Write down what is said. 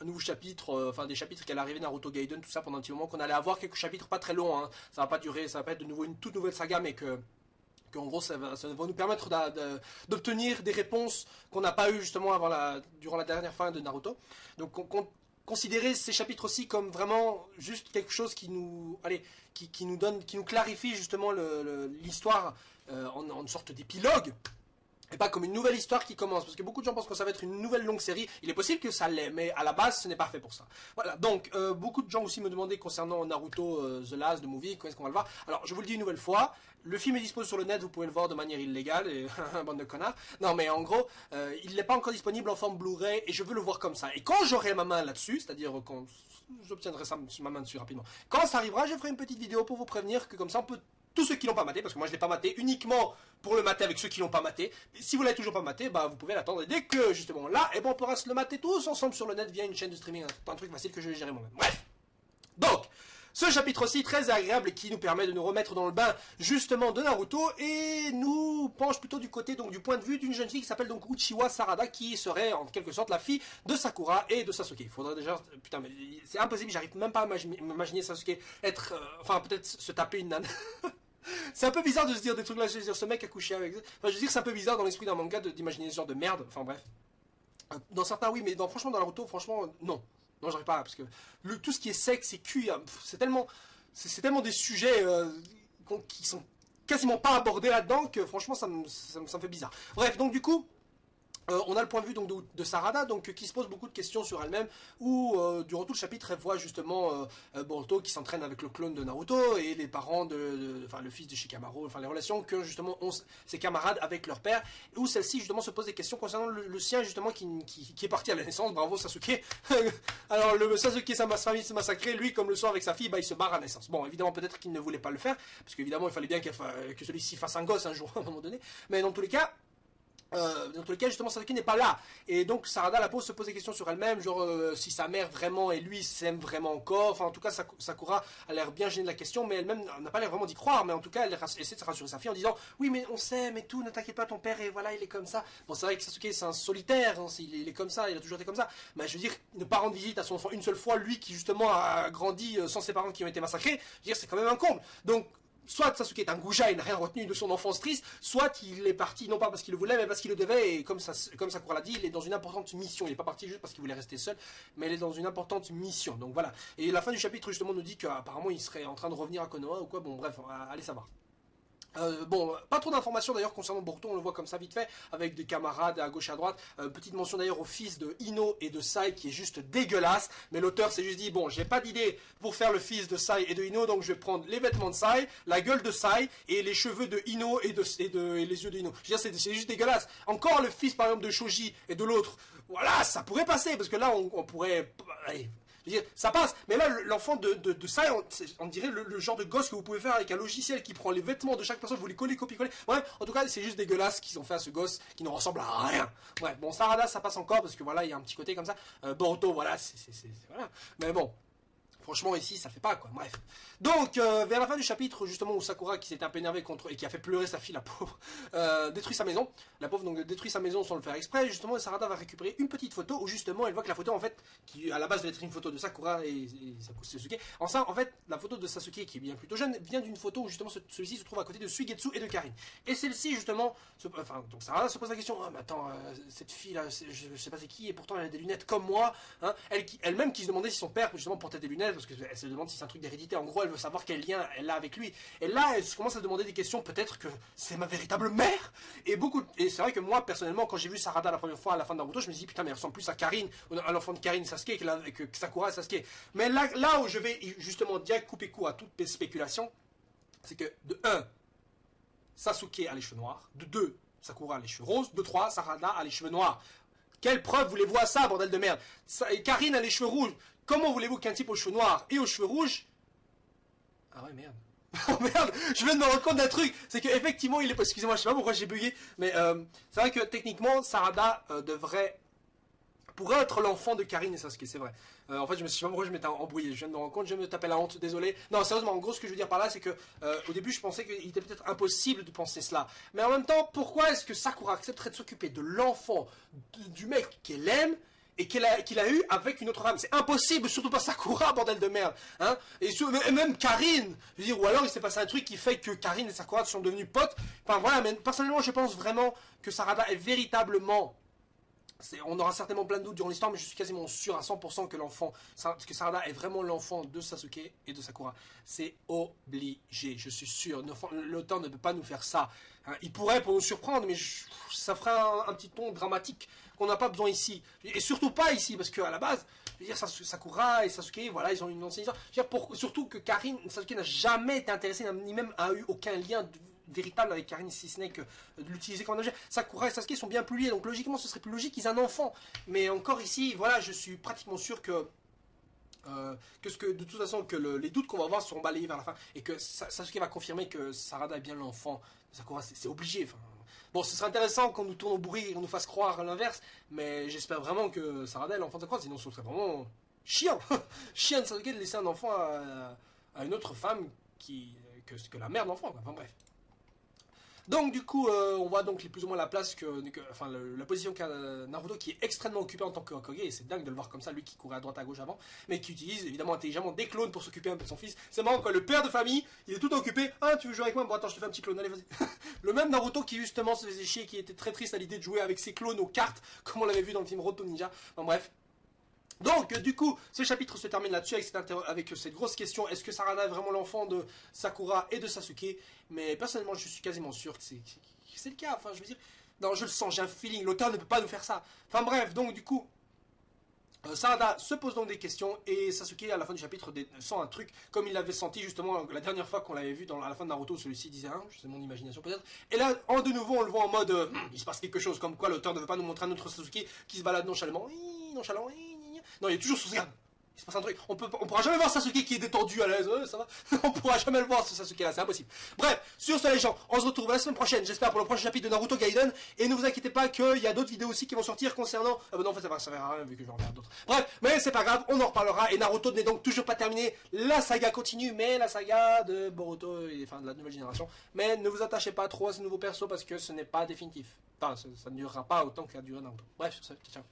un nouveau chapitre, enfin des chapitres qu'elle arrivait Naruto Gaiden, tout ça pendant un petit moment, qu'on allait avoir quelques chapitres pas très longs, hein. Ça va pas durer, ça va pas être de nouveau une toute nouvelle saga, mais qu'en gros ça va nous permettre d'obtenir des réponses qu'on n'a pas eu justement durant la dernière fin de Naruto. Donc considérer ces chapitres aussi comme vraiment juste quelque chose qui nous, qui nous clarifie justement l'histoire en une sorte d'épilogue. Et pas comme une nouvelle histoire qui commence, parce que beaucoup de gens pensent que ça va être une nouvelle longue série. Il est possible que ça l'est, mais à la base, ce n'est pas fait pour ça. Voilà, donc beaucoup de gens aussi me demandaient concernant Naruto The Last, The Movie, quand est-ce qu'on va le voir. Alors, je vous le dis une nouvelle fois, le film est disponible sur le net, vous pouvez le voir de manière illégale, et bande de connards. Non, mais en gros, il n'est pas encore disponible en forme Blu-ray, et je veux le voir comme ça. Et quand j'aurai ma main là-dessus, c'est-à-dire quand j'obtiendrai ma main dessus rapidement, quand ça arrivera, je ferai une petite vidéo pour vous prévenir que comme ça, on peut... Tous ceux qui l'ont pas maté, parce que moi je l'ai pas maté uniquement pour le mater avec ceux qui l'ont pas maté. Si vous l'avez toujours pas maté, bah vous pouvez l'attendre. Et dès que justement là, et bon, on pourra se le mater tous ensemble sur le net via une chaîne de streaming, un truc facile que je vais gérer moi-même. Bref. Donc, ce chapitre aussi très agréable et qui nous permet de nous remettre dans le bain justement de Naruto et nous penche plutôt du côté donc du point de vue d'une jeune fille qui s'appelle donc Uchiwa Sarada qui serait en quelque sorte la fille de Sakura et de Sasuke. Il faudrait déjà, putain mais c'est impossible, j'arrive même pas à m'imaginer Sasuke être, enfin peut-être se taper une nana. C'est un peu bizarre de se dire des trucs là, je veux dire ce mec a couché avec... Enfin je veux dire c'est un peu bizarre dans l'esprit d'un manga d'imaginer ce genre de merde, enfin bref. Dans certains oui, mais franchement dans Naruto, franchement non. Non j'arrive pas, parce que tout ce qui est sexe et cul, c'est tellement des sujets qui sont quasiment pas abordés là-dedans que franchement ça me fait bizarre. Bref, donc du coup... on a le point de vue donc de Sarada donc qui se pose beaucoup de questions sur elle-même où durant tout le chapitre elle voit justement Boruto qui s'entraîne avec le clone de Naruto et les parents enfin le fils de Shikamaru, enfin les relations que justement ont ses camarades avec leur père, où celle-ci justement se pose des questions concernant le sien justement qui est parti à la naissance. Bravo Sasuke. Alors le Sasuke sa famille s'est massacrée, lui comme le soir avec sa fille, bah il se barre à la naissance. Bon évidemment peut-être qu'il ne voulait pas le faire parce qu'évidemment il fallait bien que celui-ci fasse un gosse un jour à un moment donné, mais dans tous les cas justement Sasuke n'est pas là et donc Sarada la pose se pose des questions sur elle-même, genre si sa mère vraiment et lui s'aiment vraiment encore, enfin en tout cas Sakura a l'air bien gênée de la question, mais elle-même n'a pas l'air vraiment d'y croire, mais en tout cas elle essaie de se rassurer sa fille en disant oui mais on s'aime et tout, ne t'inquiète pas ton père et voilà il est comme ça. Bon c'est vrai que Sasuke c'est un solitaire, hein, il est comme ça, il a toujours été comme ça, mais je veux dire ne pas rendre visite à son enfant une seule fois, lui qui justement a grandi sans ses parents qui ont été massacrés, je veux dire c'est quand même un comble. Donc soit Sasuke est un goujat et n'a rien retenu de son enfance triste, soit il est parti non pas parce qu'il le voulait mais parce qu'il le devait, et comme Sakura l'a dit, il est dans une importante mission, il n'est pas parti juste parce qu'il voulait rester seul, mais il est dans une importante mission, donc voilà. Et la fin du chapitre justement nous dit qu'apparemment il serait en train de revenir à Konoha ou quoi, bon bref, allez savoir. Bon, pas trop d'informations d'ailleurs concernant Boruto, on le voit comme ça vite fait, avec des camarades à gauche et à droite. Petite mention d'ailleurs au fils de Ino et de Sai qui est juste dégueulasse, mais l'auteur s'est juste dit, bon, j'ai pas d'idée pour faire le fils de Sai et de Ino, donc je vais prendre les vêtements de Sai, la gueule de Sai, et les cheveux de Ino et les yeux de Ino. Je veux dire, c'est juste dégueulasse. Encore le fils par exemple de Shoji et de l'autre, voilà, ça pourrait passer, parce que là on pourrait... Allez, je veux dire, ça passe, mais là, l'enfant de ça, on dirait le genre de gosse que vous pouvez faire avec un logiciel qui prend les vêtements de chaque personne, vous les collez, copiez-coller. Ouais, en tout cas, c'est juste dégueulasse qu'ils ont fait à ce gosse qui ne ressemble à rien. Ouais, bon, Sarada, ça passe encore parce que voilà, il y a un petit côté comme ça. Boruto, voilà, voilà. Mais bon. Franchement, ici, ça fait pas, quoi. Bref. Donc, vers la fin du chapitre, justement, où Sakura, qui s'était un peu énervé contre, et qui a fait pleurer sa fille, la pauvre, détruit sa maison. La pauvre, donc, détruit sa maison sans le faire exprès. Justement, Sarada va récupérer une petite photo où, justement, elle voit que la photo, en fait, qui, à la base, devait être une photo de Sakura et Sasuke. En fait, la photo de Sasuke, qui est bien plutôt jeune, vient d'une photo où, justement, celui-ci se trouve à côté de Suigetsu et de Karin. Et celle-ci, justement, donc, Sarada se pose la question, ah, mais attends, cette fille-là, je sais pas c'est qui, et pourtant, elle a des lunettes comme moi, hein. Elle-même qui se demandait si son père, justement, portait des lunettes, parce qu'elle se demande si c'est un truc d'hérédité. En gros, elle veut savoir quel lien elle a avec lui. Et là, elle commence à se demander des questions. Peut-être que c'est ma véritable mère. Et c'est vrai que moi, personnellement, quand j'ai vu Sarada la première fois à la fin de Naruto, je me suis dit, putain, mais elle ressemble plus à Karin, à l'enfant de Karin Sasuke que Sakura et Sasuke. Mais là où je vais justement direct couper coup à toutes mes spéculations, c'est que de 1, Sasuke a les cheveux noirs. De 2, Sakura a les cheveux roses. De 3, Sarada a les cheveux noirs. Quelle preuve voulez-vous à ça, bordel de merde? Karine a les cheveux rouges. Comment voulez-vous qu'un type aux cheveux noirs et aux cheveux rouges... Ah ouais, merde. Oh merde, je viens de me rendre compte d'un truc. C'est qu'effectivement, il est... Excusez-moi, je sais pas pourquoi j'ai bugué. Mais c'est vrai que techniquement, Sarada pourrait être l'enfant de Karine et Sasuke, c'est vrai. En fait, je sais pas pourquoi je m'étais embrouillé. Je viens de me rendre compte, je viens de me taper la honte, désolé. Non, sérieusement, en gros, ce que je veux dire par là, c'est que au début, je pensais qu'il était peut-être impossible de penser cela. Mais en même temps, pourquoi est-ce que Sakura accepterait de s'occuper de l'enfant du mec qu'elle aime et qu'il a eu avec une autre femme. C'est impossible, surtout pas Sakura, bordel de merde. Hein, et même Karine, je veux dire, ou alors il s'est passé un truc qui fait que Karine et Sakura sont devenus potes. Enfin voilà, mais personnellement je pense vraiment que Sarada est véritablement... On aura certainement plein de doutes durant l'histoire, mais je suis quasiment sûr à 100% que Sarada est vraiment l'enfant de Sasuke et de Sakura. C'est obligé, je suis sûr. L'auteur ne peut pas nous faire ça. Hein, il pourrait pour nous surprendre, mais ça ferait un petit ton dramatique qu'on n'a pas besoin ici. Et surtout pas ici, parce qu'à la base, je veux dire, Sakura et Sasuke, voilà, ils ont une ancienne histoire. Je veux dire, surtout que Sasuke n'a jamais été intéressé, ni même a eu aucun lien véritable avec Karine, si ce n'est que de l'utiliser comme un objet. Sakura et Sasuke sont bien plus liés, donc logiquement ce serait plus logique qu'ils aient un enfant. Mais encore ici, voilà, je suis pratiquement sûr que de toute façon que les doutes qu'on va avoir seront balayés vers la fin et que Sasuke va confirmer que Sarada est bien l'enfant de Sakura, c'est obligé. Enfin, bon, ce serait intéressant qu'on nous tourne au bourri et qu'on nous fasse croire l'inverse, mais j'espère vraiment que Sarada est l'enfant de Sakura, sinon ce serait vraiment chiant. Chiant de Sasuke de laisser un enfant à une autre femme que la mère de l'enfant. Enfin bref. Donc du coup, on voit donc plus ou moins la place enfin la position qu'a Naruto, qui est extrêmement occupé en tant que Hokage, et c'est dingue de le voir comme ça, lui qui courait à droite à gauche avant, mais qui utilise évidemment intelligemment des clones pour s'occuper un peu de son fils. C'est marrant quoi, le père de famille, il est tout occupé. Ah, tu veux jouer avec moi? Bon attends, je te fais un petit clone, allez vas-y. Le même Naruto qui justement se faisait chier, qui était très triste à l'idée de jouer avec ses clones aux cartes, comme on l'avait vu dans le film Road to Ninja. Enfin bref. Donc, du coup, ce chapitre se termine là-dessus avec cette grosse question, est-ce que Sarada est vraiment l'enfant de Sakura et de Sasuke? Mais personnellement, je suis quasiment sûr que c'est le cas. Enfin, je veux dire, non, je le sens, j'ai un feeling, l'auteur ne peut pas nous faire ça. Enfin bref, donc du coup, Sarada se pose donc des questions et Sasuke à la fin du chapitre sent un truc comme il l'avait senti justement la dernière fois qu'on l'avait vu à la fin de Naruto. Celui-ci disait c'est mon imagination peut-être, et là de nouveau on le voit en mode il se passe quelque chose, comme quoi l'auteur ne veut pas nous montrer un autre Sasuke qui se balade nonchalamment, non, il est toujours sous garde. Il se passe un truc. On pourra jamais voir Sasuke qui est détendu à l'aise. Ça va. On pourra jamais le voir ce Sasuke là, c'est impossible. Bref, sur ce les gens, on se retrouve la semaine prochaine, j'espère, pour le prochain chapitre de Naruto Gaiden. Et ne vous inquiétez pas qu'il y a d'autres vidéos aussi qui vont sortir concernant. Ah bah non, en fait ça va servir à rien vu que je vais en faire d'autres. Bref, mais c'est pas grave, on en reparlera. Et Naruto n'est donc toujours pas terminé. La saga continue, mais la saga de Boruto et enfin de la nouvelle génération. Mais ne vous attachez pas trop à ce nouveau perso parce que ce n'est pas définitif. Enfin, ça ne durera pas autant que ça a duré Naruto. Bref, sur ce, ciao.